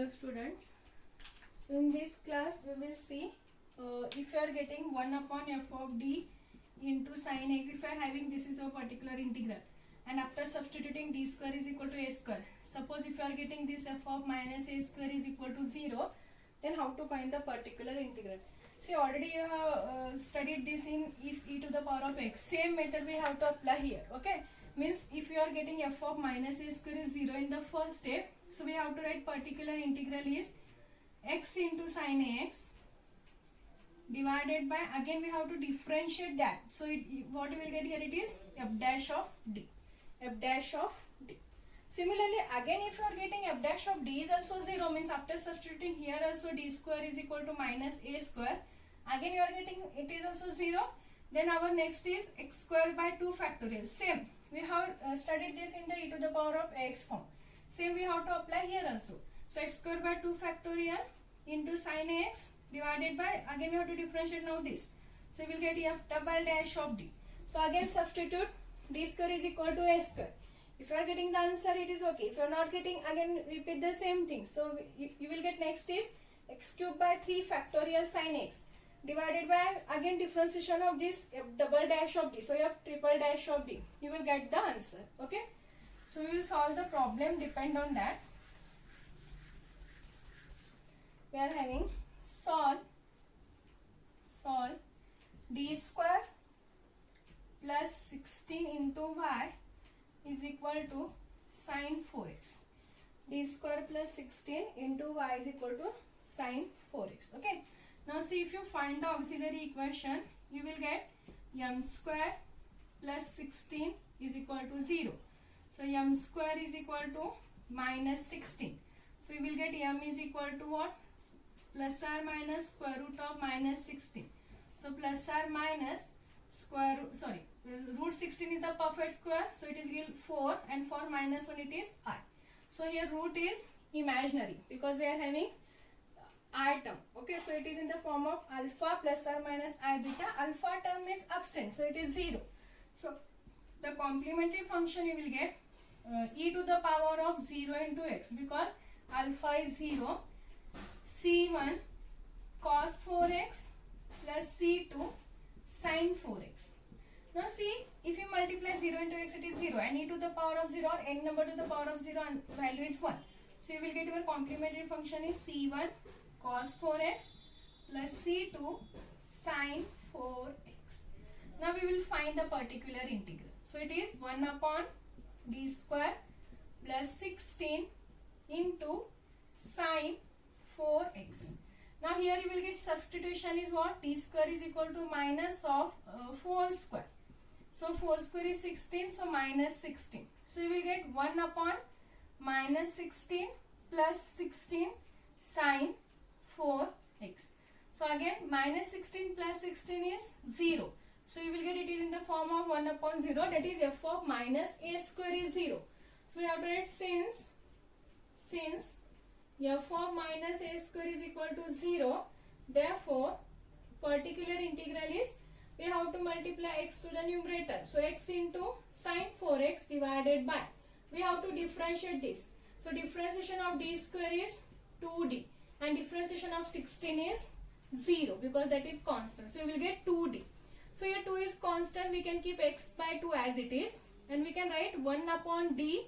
Hello students. So in this class we will see if you are getting 1 upon f of d into sin x, if you are having this is a particular integral, and after substituting d square is equal to a square. Suppose if you are getting this f of minus a square is equal to 0, then how to find the particular integral? See, already you have studied this in if e to the power of x. Same method we have to apply here. Okay, means if you are getting f of minus a square is 0 in the first step, so we have to write particular integral is x into sin ax divided by, again we have to differentiate that. So what you will get here, it is f dash of d. F dash of d. Similarly, again if you are getting f dash of d is also 0, means after substituting here also d square is equal to minus a square, again you are getting it is also 0. Then our next is x square by 2 factorial. Same, we have studied this in the e to the power of x form. Same we have to apply here also. So x square by 2 factorial into sin ax divided by, again we have to differentiate now this. So we will get f double dash of d. So again substitute d square is equal to a square. If you are getting the answer, it is okay. If you are not getting, again repeat the same thing. So you will get next is x cube by 3 factorial sin x divided by, again differentiation of this f double dash of d. So you have triple dash of d. You will get the answer. Okay. So we will solve the problem depend on that. We are having solve d square plus 16 into y is equal to sin 4x. D square plus 16 into y is equal to sin 4x. Okay. Now see, if you find the auxiliary equation, you will get m square plus 16 is equal to 0. So m square is equal to minus 16. So you will get m is equal to what? Plus or minus square root of minus 16. So plus or minus square root, sorry, root 16 is the perfect square, so it is equal 4, and for minus 1 it is I. So here root is imaginary because we are having I term. Okay, so it is in the form of alpha plus or minus I beta. Alpha term is absent, so it is 0. So the complementary function you will get e to the power of 0 into x, because alpha is 0, c1 cos 4x plus c2 sin 4x. Now see, if you multiply 0 into x, it is 0, and e to the power of 0 or n number to the power of 0 and value is 1. So you will get your complementary function is c1 cos 4x plus c2 sin 4x. Now we will find the particular integral. So it is 1 upon d square plus 16 into sin 4x. Now here you will get substitution is what? D square is equal to minus of 4 square. So 4 square is 16, so minus 16. So you will get 1 upon minus 16 plus 16 sin 4x. So again minus 16 plus 16 is 0. So you will get it is in the form of 1 upon 0, that is f of minus a square is 0. So we have to write since f of minus a square is equal to 0, therefore particular integral is, we have to multiply x to the numerator. So x into sin 4x divided by, we have to differentiate this. So differentiation of d square is 2d and differentiation of 16 is 0 because that is constant. So you will get 2d. So here 2 is constant, we can keep x by 2 as it is, and we can write 1 upon d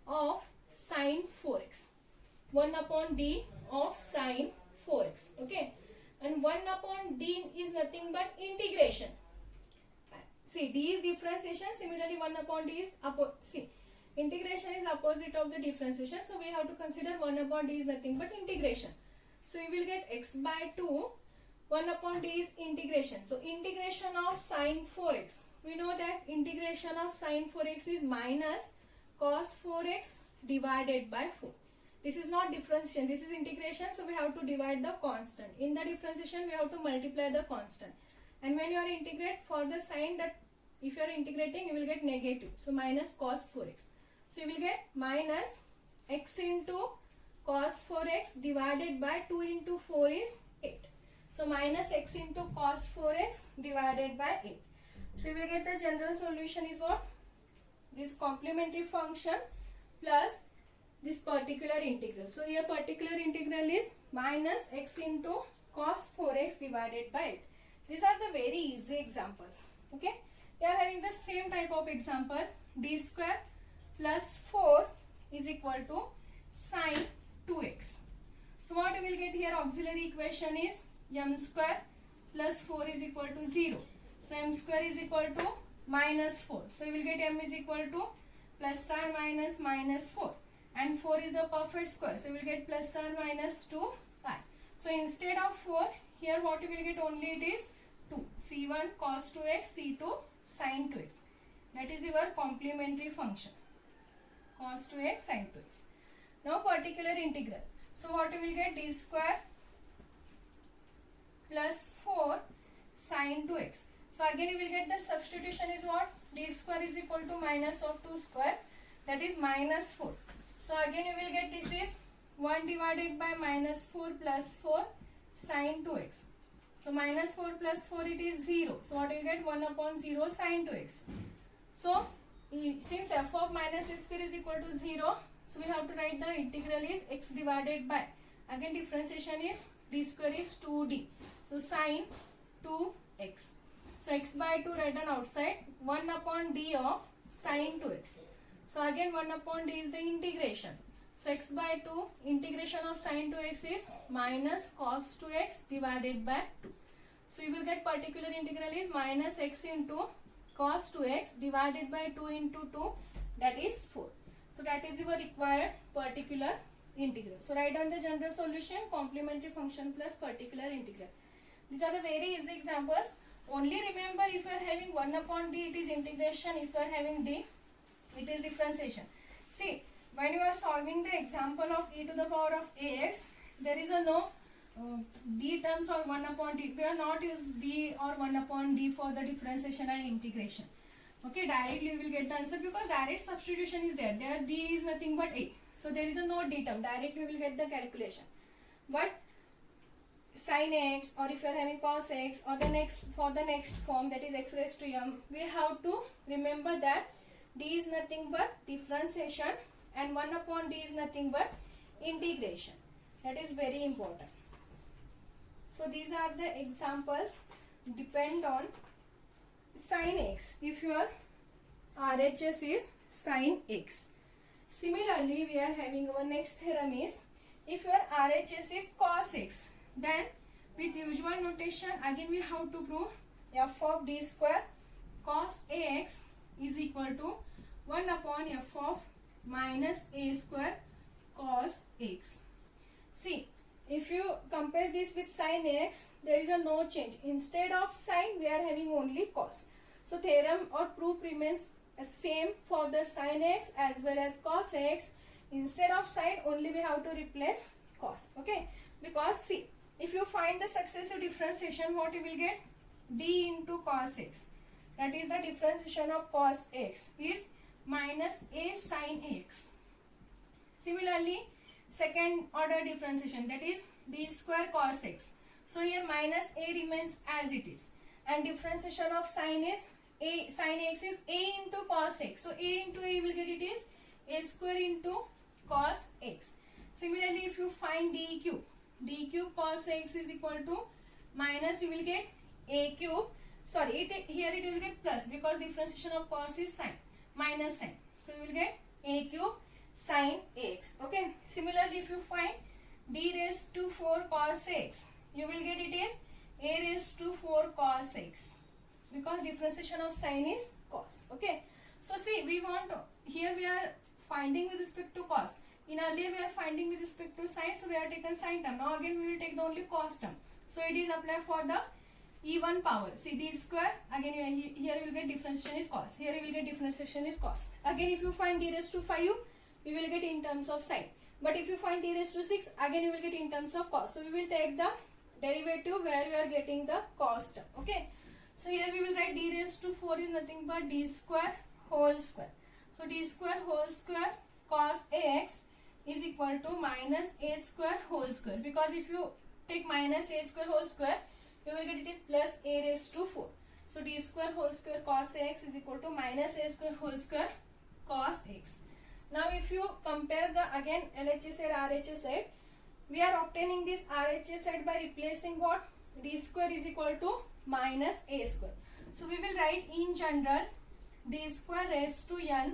of sin 4x. 1 upon d of sin 4x. Okay. And 1 upon d is nothing but integration. See, d is differentiation. Similarly, 1 upon d is integration is opposite of the differentiation. So we have to consider 1 upon d is nothing but integration. So you will get x by 2. 1 upon d is integration. So integration of sin 4x. We know that integration of sin 4x is minus cos 4x divided by 4. This is not differentiation, this is integration, so we have to divide the constant. In the differentiation, we have to multiply the constant. And when you are integrate, for the sign that if you are integrating, you will get negative. So minus cos 4x. So you will get minus x into cos 4x divided by 2 into 4 is 8. So minus x into cos 4x divided by 8. So you will get the general solution is what? This complementary function plus this particular integral. So here particular integral is minus x into cos 4x divided by 8. These are the very easy examples. Okay, we are having the same type of example. D square plus 4 is equal to sine 2x. So what we will get here, auxiliary equation is m square plus 4 is equal to 0. So m square is equal to minus 4. So you will get m is equal to plus or minus minus 4. And 4 is the perfect square. So you will get plus or minus 2i. So instead of 4, here what you will get only it is 2. C1 cos 2x, C2 sin 2x. That is your complementary function. Cos 2x, sin 2x. Now particular integral. So what you will get, d square plus 4 sin 2x. So again you will get the substitution is what? D square is equal to minus of 2 square, that is minus 4. So again you will get this is 1 divided by minus 4 plus 4 sin 2x. So minus 4 plus 4 it is 0. So what you will get, 1 upon 0 sin 2x. So since f of minus a square is equal to 0, so we have to write the integral is x divided by, again differentiation is d square is 2d. So sin 2x. So x by 2 written outside, 1 upon d of sin 2x. So again 1 upon d is the integration. So x by 2 integration of sin 2x is minus cos 2x divided by 2. So you will get particular integral is minus x into cos 2x divided by 2 into 2, that is 4. So that is your required particular integral. So write down the general solution, complementary function plus particular integral. These are the very easy examples. Only remember, if you are having 1 upon d, it is integration. If you are having d, it is differentiation. See, when you are solving the example of e to the power of ax, there is a no d terms or 1 upon d. We are not use d or 1 upon d for the differentiation and integration. Okay, directly you will get the answer because direct substitution is there. There d is nothing but a. So there is a no d term. Directly you will get the calculation. But sin x, or if you are having cos x, or the next form, that is x raised to m, we have to remember that d is nothing but differentiation and 1 upon d is nothing but integration. That is very important. So these are the examples depend on sin x if your RHS is sin x. Similarly, we are having our next theorem is if your RHS is cos x, then with usual notation again we have to prove f of d square cos ax is equal to 1 upon f of minus a square cos x. See, if you compare this with sin x, there is a no change. Instead of sin, we are having only cos. So theorem or proof remains same for the sin x as well as cos x. Instead of sin, only we have to replace cos. Okay, because see, if you find the successive differentiation, what you will get? D into cos x. That is the differentiation of cos x is minus a sin x. Similarly, second order differentiation, that is d square cos x. So here minus a remains as it is, and differentiation of sin is a sin x is a into cos x. So a into a will get it is a square into cos x. Similarly, if you find d cube cos x is equal to minus, you will get a cube. Sorry, here it will get plus because differentiation of cos is sin minus sin. So you will get a cube sin x. Okay. Similarly, if you find d raised to 4 cos x, you will get it is a raised to 4 cos x because differentiation of sin is cos. Okay. So see, we want here we are finding with respect to cos. In earlier we are finding with respect to sin, so we have taken sin term. Now again we will take the only cos term. So it is applied for the even power. See, d square, again here you will get differentiation is cos. Here you will get differentiation is cos. Again if you find d raised to 5, you will get in terms of sin. But if you find d raised to 6, again you will get in terms of cos. So we will take the derivative where you are getting the cos term. Okay. So here we will write d raised to 4 is nothing but d square whole square. So d square whole square cos ax is equal to minus a square whole square, because if you take minus a square whole square, you will get it is plus a raised to 4. So d square whole square cos ax is equal to minus a square whole square cos x. Now if you compare the again LHS side RHS side, we are obtaining this RHS side by replacing what? D square is equal to minus A square. So we will write in general D square raised to n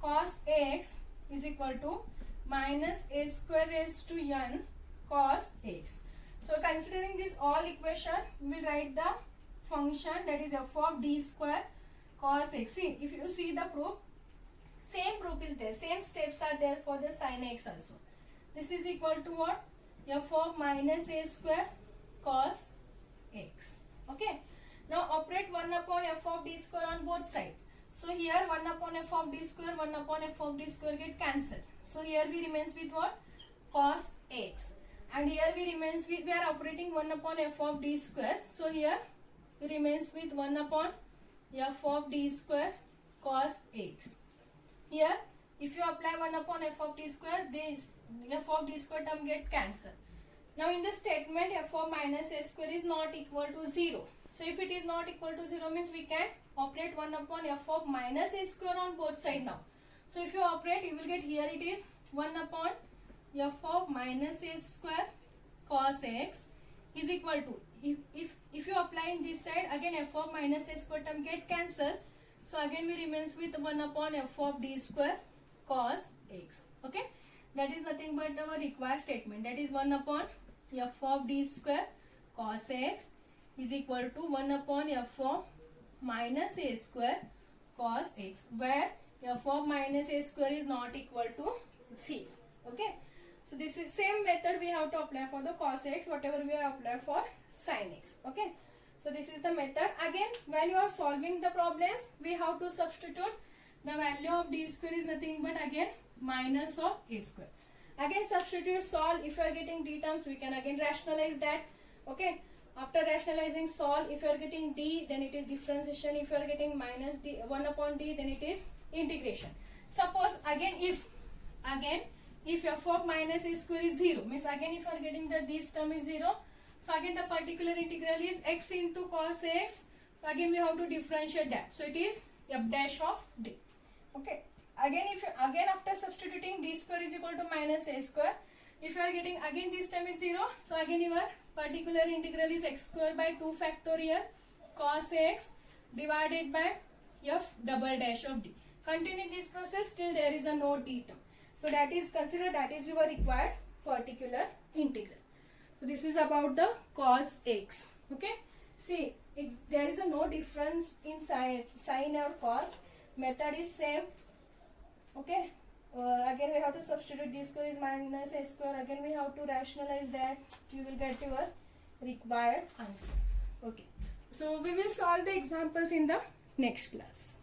cos x is equal to minus A square raised to n cos x. So considering this all equation, we will write the function that is f of d square cos x. See, if you see the proof, same proof is there, same steps are there for the sin x also. This is equal to what? F of minus a square cos x. Okay. Now operate 1 upon f of d square on both sides. So here 1 upon f of d square, 1 upon f of d square get cancelled. So here we remains with what? Cos x. And here we remains with, we are operating 1 upon f of d square. So here we remains with 1 upon f of d square cos x. Here if you apply 1 upon f of d square, this f of d square term get cancelled. Now in the statement f of minus a square is not equal to 0. So if it is not equal to 0 means we can operate 1 upon f of minus a square on both sides now. So if you operate, you will get here it is 1 upon f of minus a square cos x is equal to, if you apply in this side, again f of minus a square term get cancelled. So again we remains with 1 upon f of d square cos x. Okay, that is nothing but our required statement, that is 1 upon f of d square cos x is equal to 1 upon f of minus a square cos x, where f of minus a square is not equal to 0. Okay, so this is same method we have to apply for the cos x, whatever we have applied for sin x. Okay, so this is the method. Again, when you are solving the problems, we have to substitute the value of d square is nothing but again minus of a square. Again substitute, solve. If you are getting d terms, we can again rationalize that. Okay, after rationalizing, solve. If you are getting d, then it is differentiation. If you are getting minus d 1 upon d, then it is integration. Suppose again if f of minus a square is 0, means again if you are getting that this term is 0, so again the particular integral is x into cos x. So again we have to differentiate that. So it is f dash of d. Okay. Again if you, again after substituting d square is equal to minus a square, if you are getting again this term is 0, so again your particular integral is x square by 2 factorial cos x divided by f double dash of d. Continue this process till there is a no d term. So that is considered, that is your required particular integral. So this is about the cos x. Okay. See, there is a no difference in sin or cos. Method is same. Okay. Again we have to substitute d square is minus a square. Again we have to rationalize that. You will get your required answer. Okay. So we will solve the examples in the next class.